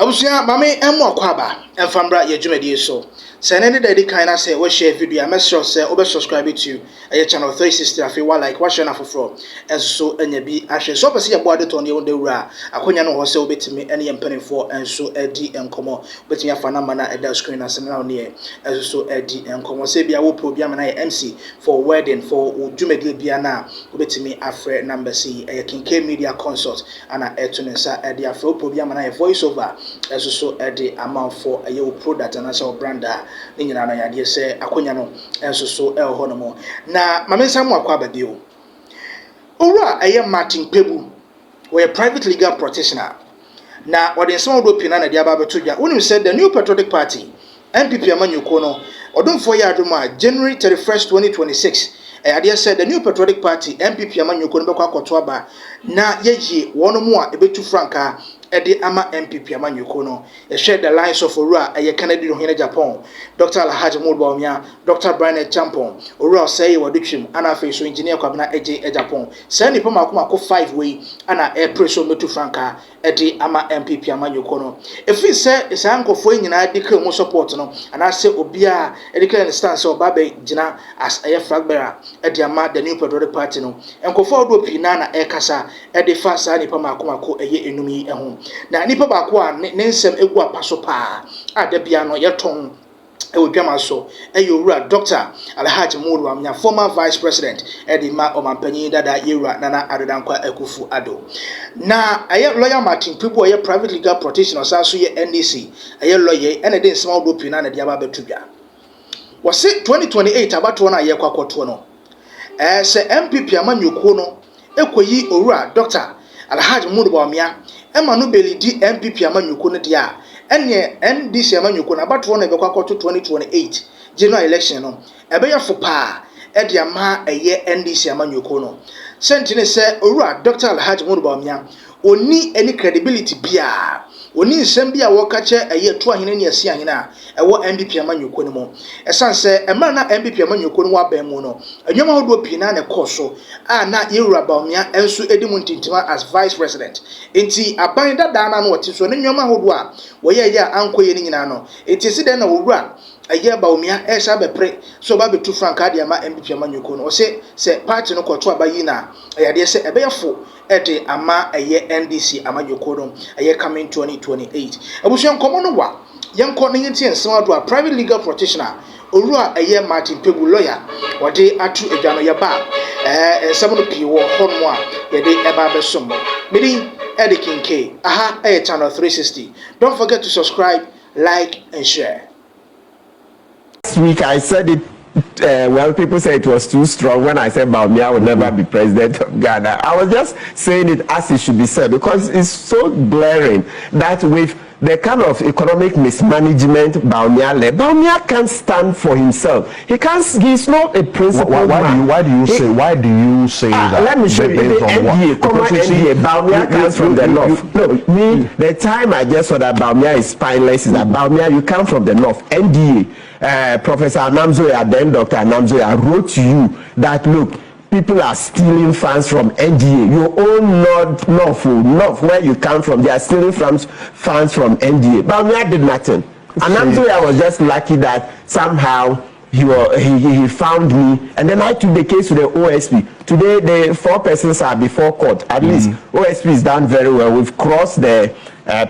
Abusia mame emu akwaba emfambra ye dwumadi so se ne de kind say we share video make sure say obe subscribe to channel 360 afi wa like wa share na foforo enso anya bi ahwe so pese ye boade to ne wonde wura akonya no ho say obetimi ene ye mpanifo enso adi enkomo obetimi afa na mana eda screen ase na ne enso adi enkomo say bia wo pro bia mana ye MC for wedding for dwumadi bia na obetimi afre number C Kinke Media Consult ana etunensa edi afro pro bia mana ye voice over so the amount for a your product and as our brander in an idea say akonya and so el honomo. Na mamesa mwakwaba bio. Ora aye Martin Kpebu were a private legal practitioner. Na what in some of Pinana Diababa Tuja, when you said the new patriotic party, NPP Amanyukono, or don't for Yaduma, January 31st, 2026. I said the new patriotic party, NPP Amanyukono Kotwaba, na yeji one more a bit too franca. Edi ama NPP amanyukono share the lines of Ora a Canadian Hina Agyapong, Dr. Alhaji Bawumia, Dr. Brian Champon, Ora say Wadikshim, Anna Face engineer Kwabna Agyapong, Sani Poma 5 way, Anna Air Presso Metu Franca, Edi ama NPP amanyukono. If we say it's uncle for in I declare more support no, and I say Obia, Edicare stance or Babe Jina as a flag bearer, Edi ama the new patriotic party no, and Kofodo Pinana Ekasa, Edi Fasa Nipoma a ye enumi home. Na nipa bakwa nensem egu apaso pa ada bia no yeton ewodwama so eyowura Dr. Alhaji Bawumia, former vice president edima omampanyin dada yewura nana adodankwa akufu ado na aye lawyer Martin Kpebu aye private legal practitioner so ye NDC aye lawyer ene den small group na na dia ba betubia wose 2028 abato na aye kwakoto no se MPP amanyuko no ekoyi owura Dr. Alhaji Bawumia Emma no belidi NPP amanyuko no dia ene NDC amanyuko na abato no ebekwa kwato 2028 general election no ebeya fo pa e dia ma eye NDC amanyuko no sentine se owura Dr. Alhaji Bawumia oni any credibility bia oni nsem bia wo ka che eye to ahene ne asi ahene a ewo NPP amanyuko no mo esan se emra na NPP amanyuko no wa ban mu no anwoma hodo pi na ne koso a na yewura Bawumia enso edimu ntintima as vice president enti aban dada na no wote so ne nwoma hodo a wo ye ya ankoye ni nyina no enti si den na wowura aye Bawumia esa bepre so ba betu franka de ama NPP amanyuko no o se party no koto abayi na ayade se ebeyefo ede ama aye NDC amanyuko no aye coming 2028 abusuan komo no wa yenko ne yenti ensem ado a private legal practitioner owura aye Martin Kpebu lawyer wode atu edwano ye ba ensem no pi wo hono a ye de eba besom medi ede kinke aha aye channel 360. Don't forget to subscribe, like and share. This week I said it well, people say it was too strong when I said Bawumia will never be president of Ghana. I was just saying it as it should be said because it's so glaring that with the kind of economic mismanagement Bawumia can't stand for himself. He's not a principled man. Why do you say that? Let me show you the NDA. Bawumia comes from the north. No, the time I just saw that Bawumia is spineless is that Bawumia, you come from the north. NDA. Professor Anamzoya, then Dr. Anamzoya wrote to you that look, people are stealing funds from NDA. Your own north where you come from, they are stealing funds from NDA. Bawumia did nothing. Anamzoya was just lucky that somehow he found me, and then I took the case to the OSP. Today, the 4 persons are before court. At least OSP is done very well. We've crossed the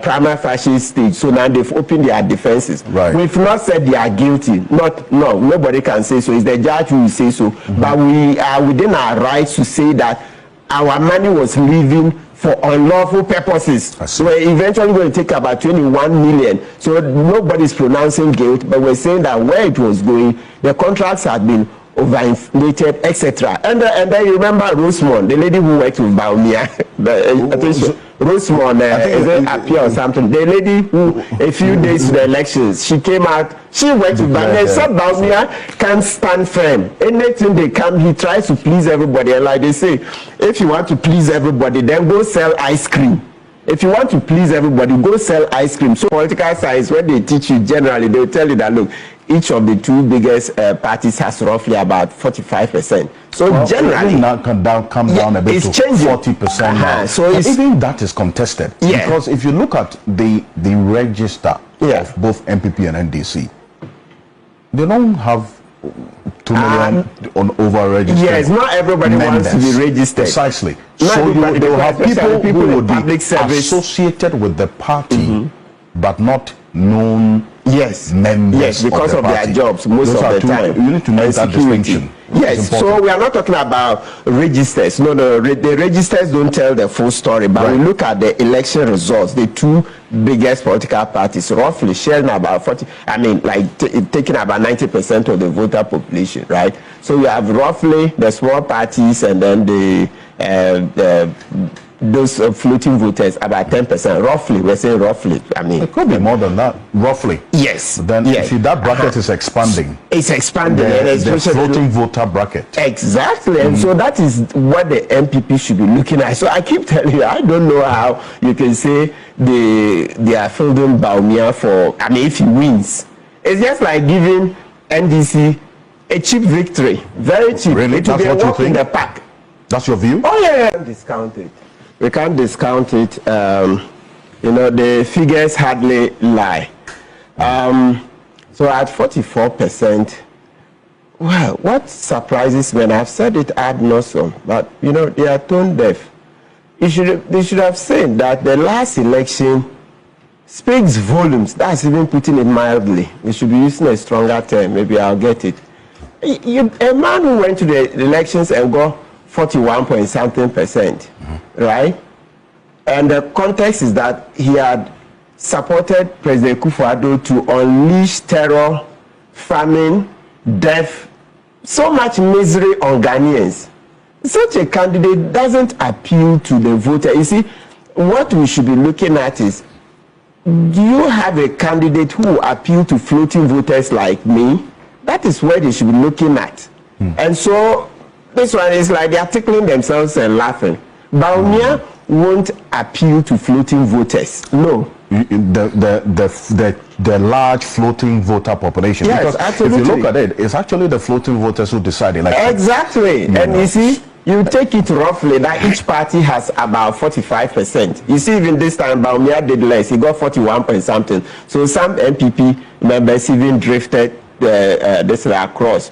prima facie stage, so now they've opened their defenses. Right. We've not said they are guilty. Nobody can say so. It's the judge who will say so. But we are within our rights to say that our money was leaving for unlawful purposes. So we're eventually going to take about 21 million. So nobody's pronouncing guilt, but we're saying that where it was going, the contracts had been overinflated, etc. And then you remember Rosemond, the lady who worked with Bawumia, Rosemond, is it Appear or something? The lady who, a few days to the elections, she came out, she went with Bawumia. Said Bawumia can't stand firm. Anything they come, he tries to please everybody. And like they say, if you want to please everybody, then go sell ice cream. If you want to please everybody, go sell ice cream. So political science, when they teach you generally, they'll tell you that, look, each of the two biggest parties has roughly about 45%. So well, generally, now come down a bit it's to changing. 40% now. So even that is contested. Yeah. Because if you look at the register of both NPP and NDC, they don't have 2 million on over registered. Yes, not everybody wants to be registered. Precisely. Not So you will have people who would be public service associated with the party, but not known members. Yes, because of their jobs most of the time. You need to make that distinction. Yes, so we are not talking about registers. No, the registers don't tell the full story, but we look at the election results. The two biggest political parties roughly sharing about 40, I mean, like taking about 90% of the voter population, right? So you have roughly the small parties and then those floating voters about 10%, roughly. We're saying roughly. I mean, it could be more than that, roughly. Yes. Then see, that bracket is expanding. It's expanding. The floating voter bracket. Exactly, and so that is what the NPP should be looking at. So I keep telling you, I don't know how you can say they are fielding Bawumia for. I mean, if he wins, it's just like giving NDC a cheap victory, very cheap. Really? It will That's be a what you walk think? in the park. That's your view? Oh yeah, discount it. We can't discount it. You know, the figures hardly lie. So at 44%, well, what surprises me, and I've said it ad nauseum, but you know, they are tone deaf. They should have said that the last election speaks volumes. That's even putting it mildly. We should be using a stronger term. Maybe I'll get it. A man who went to the elections and got 41 point something percent, right? And the context is that he had supported President Kufuor to unleash terror, famine, death, so much misery on Ghanaians. Such a candidate doesn't appeal to the voter. You see, what we should be looking at is, do you have a candidate who will appeal to floating voters like me? That is where they should be looking at. And so this one is like they are tickling themselves and laughing. Bawumia won't appeal to floating voters. No. The large floating voter population. Yes, because absolutely. if you look at it, it's actually the floating voters who decide elections. Exactly. And you see, you take it roughly that each party has about 45%. You see, even this time Bawumia did less. He got 41 point something. So some NPP members even drifted this across.